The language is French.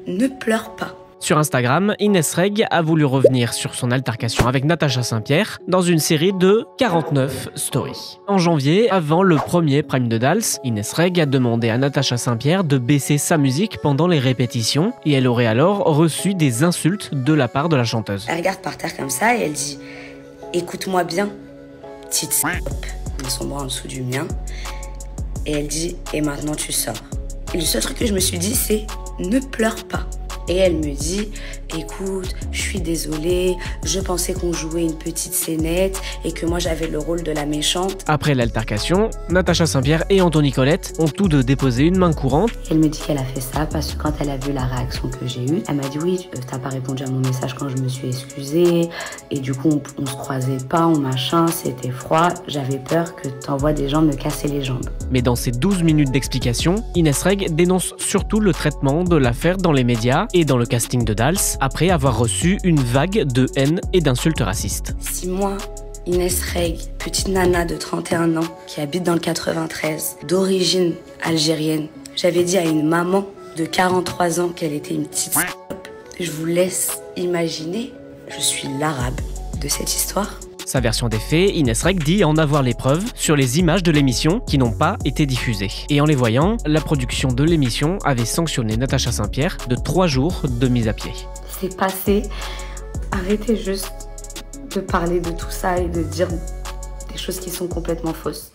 ne pleure pas. Sur Instagram, Inès Reg a voulu revenir sur son altercation avec Natacha Saint-Pierre dans une série de 49 stories. En janvier, avant le premier Prime de Dals, Inès Reg a demandé à Natacha Saint-Pierre de baisser sa musique pendant les répétitions et elle aurait alors reçu des insultes de la part de la chanteuse. Elle regarde par terre comme ça et elle dit « Écoute-moi bien, petite salope », met son bras en dessous du mien et elle dit « Et maintenant tu sors ». Et le seul truc que je me suis dit c'est « Ne pleure pas ». Et elle me dit, écoute, je suis désolée, je pensais qu'on jouait une petite scénette et que moi j'avais le rôle de la méchante. Après l'altercation, Natacha Saint-Pierre et Anthony Colette ont tous deux déposé une main courante. Elle me dit qu'elle a fait ça parce que quand elle a vu la réaction que j'ai eue, elle m'a dit oui, t'as pas répondu à mon message quand je me suis excusée et du coup on se croisait pas, machin, c'était froid, j'avais peur que t'envoies des gens me casser les jambes. Mais dans ces 12 minutes d'explication, Inès Reg dénonce surtout le traitement de l'affaire dans les médias et dans le casting de Dals, après avoir reçu une vague de haine et d'insultes racistes. Si moi, Inès Reg, petite nana de 31 ans, qui habite dans le 93, d'origine algérienne, j'avais dit à une maman de 43 ans qu'elle était une petite salope, je vous laisse imaginer, je suis l'arabe de cette histoire. Sa version des faits, Inès Reg dit en avoir les preuves sur les images de l'émission qui n'ont pas été diffusées. Et en les voyant, la production de l'émission avait sanctionné Natacha Saint-Pierre de 3 jours de mise à pied. C'est passé. Arrêtez juste de parler de tout ça et de dire des choses qui sont complètement fausses.